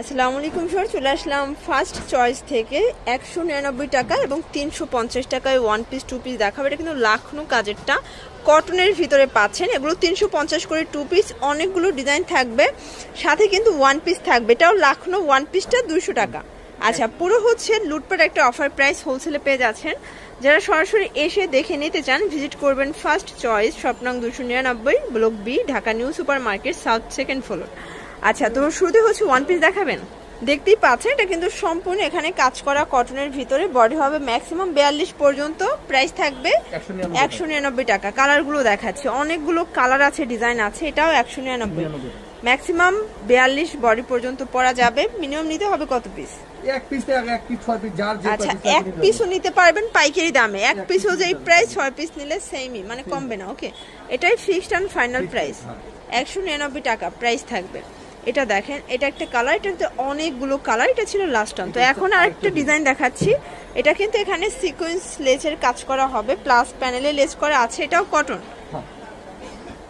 আসসালামু আলাইকুম স্যার, চলে আসলাম ফার্স্ট চয়েস থেকে 199 টাকা এবং 350 টাকায় ওয়ান পিস টু পিস দেখাবো। এটা কিন্তু লাখনো কাজেরটা কটনের ভিতরে পাচ্ছেন। এগুলো 350 করে টু পিস, অনেকগুলো ডিজাইন থাকবে, সাথে কিন্তু ওয়ান পিস থাকবে। এটাও লাখনো, ওয়ান পিসটা 200 টাকা। আচ্ছা, পুরো হচ্ছে লুটপাট একটা অফার প্রাইস, হোলসেলে পেয়ে যাচ্ছেন। যারা সরাসরি এসে দেখে নিতে চান ভিজিট করবেন ফার্স্ট চয়েস, শপ নং 299, block B, Dhaka new super market, south second floor. আচ্ছা, তো শুরুতে হচ্ছে ওয়ান পিস দেখাবেন। দেখতেই পাচ্ছেন এটা কিন্তু সম্পূর্ণ এখানে কাজ করা কটনের ভিতরে, বডি হবে ম্যাক্সিমাম 42 পর্যন্ত, প্রাইস থাকবে 199 টাকা। কালারগুলো দেখাচ্ছে, অনেকগুলো কালার আছে, ডিজাইন আছে। এটাও 199, ম্যাক্সিমাম 42 বডি পর্যন্ত পরা যাবে। মিনিমাম নিতে হবে কত পিস? এক পিস থেকে এক পিস 6 পিস, যার যে আচ্ছা, এক পিসও নিতে পারবেন পাইকারি দামে। এক পিসও যেই প্রাইস, 6 পিস নিলে সেমই, মানে কমবে না। ওকে, এটাই ফিক্সড এন্ড ফাইনাল প্রাইস 199 টাকা প্রাইস থাকবে। এটা দেখেন, এটা একটা কালার, এটাতে অনেকগুলো কালার। এটা ছিল লাস্ট টাইম। তো এখন আরেকটা ডিজাইন দেখাচ্ছি। এটা কিন্তু এখানে সিকোয়েন্স লেসের কাজ করা হবে, প্লাস প্যানেলে লেস করা আছে। এটাও কটন।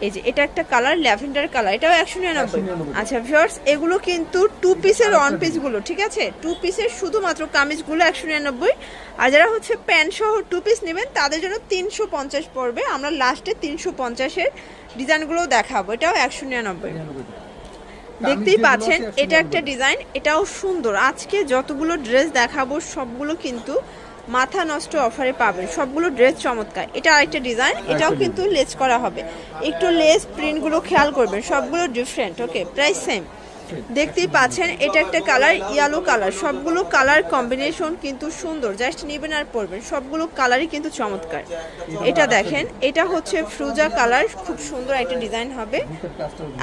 এই যে এটা একটা কালার, ল্যাভেন্ডার কালার, এটাও 199। আচ্ছা ভিউয়ার্স, এগুলো কিন্তু টু পিসের ওয়ান পিস গুলো, ঠিক আছে? টু পিসের শুধুমাত্র কামিজগুলো 199। আর যারা হচ্ছে প্যান্ট সহ টু পিস নেবেন তাদের জন্য 350 পড়বে। আমরা লাস্টে 350-এর ডিজাইনগুলো দেখাবো। এটাও 199। দেখতেই পাচ্ছেন এটা একটা ডিজাইন, এটাও সুন্দর। আজকে যতগুলো ড্রেস দেখাবো সবগুলো কিন্তু মাথা নষ্ট অফারে পাবেন, সবগুলো ড্রেস চমৎকার। এটা আরেকটা ডিজাইন, এটাও কিন্তু লেস করা হবে। একটু লেস প্রিন্টগুলো খেয়াল করবেন, সবগুলো ডিফারেন্ট। ওকে, প্রাইস সেম। দেখতেই পাচ্ছেন এটা একটা কালার, ইয়েলো কালার। সবগুলো কালার কম্বিনেশন কিন্তু সুন্দর, জাস্ট নেবেন আর পরবেন। সবগুলো কালারই কিন্তু চমৎকার। এটা দেখেন, এটা হচ্ছে ফ্রুজা কালার, খুব সুন্দর একটা ডিজাইন হবে।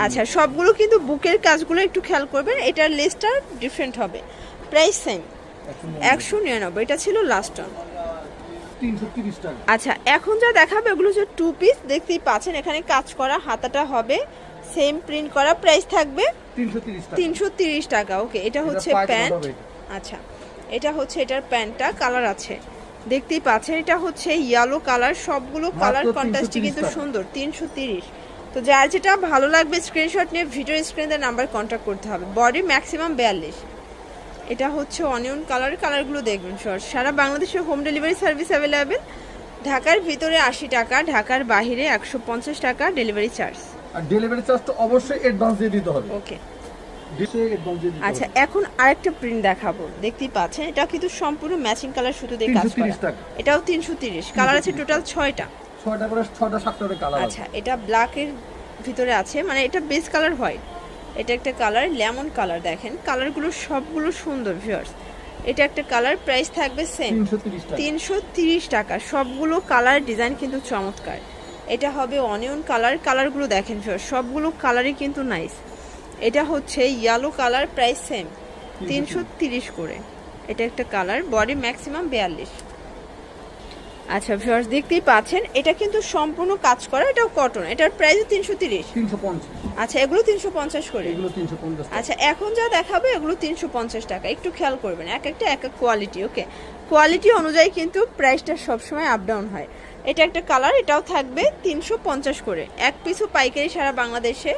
আচ্ছা, সবগুলো কিন্তু বুকের কাজগুলো একটু খেয়াল করবেন, এটার লেসটা ডিফারেন্ট হবে। Price same 199। এটা ছিল লাস্ট টাইম 330 টাকা। আচ্ছা, এখন যা দেখাবে এগুলো হচ্ছে টু পিস। দেখতেই পাচ্ছেন এখানে কাজ করা, হাতাটা হবে সেম প্রিন্ট করা, প্রাইস থাকবে 330 টাকা। ওকে, এটা হচ্ছে প্যান্ট। আচ্ছা, এটা হচ্ছে এটার প্যান্টটা, কালার আছে দেখতেই পাচ্ছেন। এটা হচ্ছে ইয়েলো কালার, সবগুলো কালার কন্ট্রাস্টে কিন্তু সুন্দর। 330। তো যার যেটা ভালো লাগবে স্ক্রিনশট নিয়ে ভিডিও স্ক্রিনে নাম্বার কন্ট্যাক্ট করতে হবে। Body maximum 42। এটা হচ্ছে অনিয়ন কালার, কালারগুলো দেখবেন। সারা বাংলাদেশে হোম ডেলিভারি সার্ভিস অ্যাভেলেবেল। ঢাকার ভিতরে 80 টাকা, ঢাকার বাইরে 150 টাকা ডেলিভারি চার্জ। আর ডেলিভারি চার্জ তো অবশ্যই অ্যাডভান্স দিয়ে দিতে হবে। ওকে, আচ্ছা এখন আরেকটা প্রিন্ট দেখাবো। দেখতেই পাচ্ছেন এটা কিন্তু সম্পূর্ণ ম্যাচিং কালার সুতো দিয়ে কাজ করা। এটাও 330। কালার আছে টোটাল 6টা। 6টা করে 6টা 7টা করে কালার আছে। আচ্ছা, এটা ব্ল্যাকের ভিতরে আছে, মানে এটা বেস কালার হোয়াইট। এটা একটা কালার লেমন কালার, দেখেন কালারগুলো সবগুলো সুন্দর ভিউয়ার্স। এটা একটা কালার, প্রাইস থাকবে সেম 330 টাকা। সবগুলো কালার ডিজাইন কিন্তু চমৎকার। এটা হবে অনিয়ন কালার, কালারগুলো দেখেন ভিউয়ার্স, সবগুলো কালারই কিন্তু নাইস। এটা হচ্ছে ইয়েলো কালার, প্রাইস সেম 330 করে। এটা একটা কালার, বডি ম্যাক্সিমাম 42। আচ্ছা ভিউয়ার্স, দেখতেই পাচ্ছেন এটা কিন্তু সম্পূর্ণ কাজ করা, এটাও কটন। এটার প্রাইস 330। আচ্ছা, এগুলো 350 করে। আচ্ছা, এখন যা দেখাবে এগুলো 350 টাকা। একটু খেয়াল করবেন, এক একটা এক এক কোয়ালিটি। ওকে, কোয়ালিটি অনুযায়ী কিন্তু প্রাইসটা সবসময় আপ ডাউন হয়। এটা একটা কালার, এটাও থাকবে 350 করে। এক পিসও পাইকারি সারা বাংলাদেশে,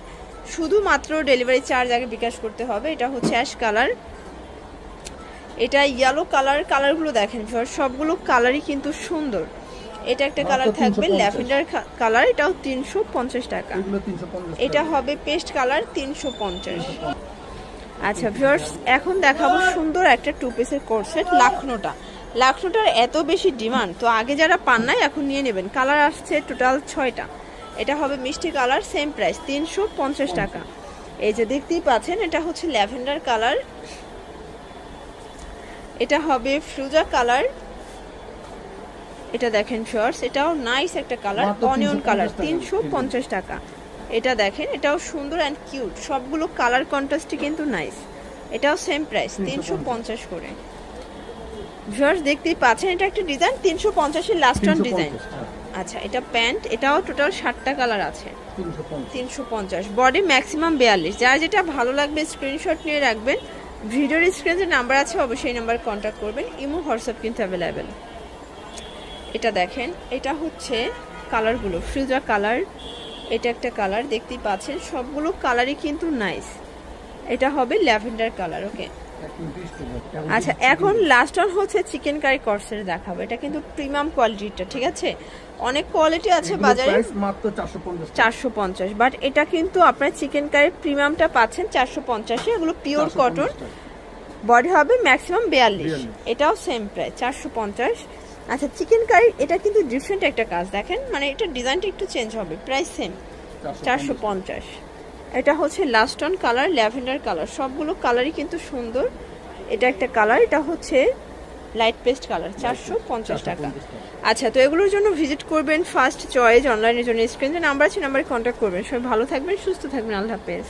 শুধুমাত্র ডেলিভারি চার্জ আগে বিকাশ করতে হবে। এটা হচ্ছে অ্যাশ কালার, এটা ইয়েলো কালার। কালারগুলো দেখেন সবগুলো কালারই কিন্তু সুন্দর। এটা একটা কালার থাকবে ল্যাভেন্ডার কালার, এটাও 350 টাকা। এটা হবে পেস্ট কালার, 350। আচ্ছা ভিউয়ার্স, এখন দেখাবো সুন্দর একটা টু পিসের কোট সেট, লাখনোটা। লাখনোটার এত বেশি ডিমান্ড, তো আগে যারা পান নাই এখন নিয়ে নেবেন। কালার আসছে টোটাল 6টা। এটা হবে মিষ্টি কালার, সেম প্রাইস 350 টাকা। এই যে দেখতেই পাচ্ছেন এটা হচ্ছে ল্যাভেন্ডার কালার, এটা হবে ফ্রুজা কালার। এটা দেখেন শর্টস, এটাও নাইস একটা কালার, অনিয়ন কালার, 350 টাকা। এটা দেখেন, এটাও সুন্দর অ্যান্ড কিউট। সবগুলো কালার কন্ট্রাস্টই কিন্তু নাইস। এটাও সেম প্রাইস 350 করে। ভিউয়ার্স দেখতেই পাচ্ছেন এটা একটা ডিজাইন, 350-এর লাস্ট ওয়ান ডিজাইন। আচ্ছা, এটা প্যান্ট, এটাও টোটাল 7টা কালার আছে, 350। Body maximum 42। যার যেটা ভালো লাগবে স্ক্রিনশট নিয়ে রাখবেন। ভিডিওর স্ক্রিনে যে নাম্বার আছে অবশ্যই নাম্বার কন্ট্যাক্ট করবেন। ইমো হোয়াটসঅ্যাপ কিন্তু অ্যাভেলেবেল। এটা দেখেন, এটা হচ্ছে কালারগুলো ফ্রুজা কালার। এটা একটা কালার, দেখতেই পাচ্ছেন সবগুলো কালারই কিন্তু নাইস। এটা হবে ল্যাভেন্ডার কালার। ওকে, আচ্ছা এখন লাস্ট ওয়ান হচ্ছে চিকেন কারি কর্সের দেখাবো। এটা কিন্তু প্রিমিয়াম কোয়ালিটিটা, ঠিক আছে, অনেক কোয়ালিটি আছে বাজারে, মাত্র 450 450, বাট এটা কিন্তু আপনার চিকেন কারি প্রিমিয়ামটা পাচ্ছেন 450। এগুলো পিওর কটন, বডি হবে ম্যাক্সিমাম 42, এটাও সেম প্রাইস 450। আচ্ছা চিকেন কারি এটা কিন্তু ডিফারেন্ট একটা কাজ দেখেন, মানে এটা ডিজাইনটা একটু চেঞ্জ হবে, প্রাইস সেম 450। এটা হচ্ছে last on colour lavender colour, সবগুলো কালারই কিন্তু সুন্দর। এটা একটা কালার, এটা হচ্ছে লাইট পেস্ট কালার, 450 টাকা। আচ্ছা তো এগুলোর জন্য ভিজিট করবেন ফার্স্ট চয়েস অনলাইনের জন্য স্ক্রিনে নাম্বার আছে, নাম্বারে কন্ট্যাক্ট করবেন। সবাই ভালো থাকবেন, সুস্থ থাকবেন, আল্লাহ হাফেজ।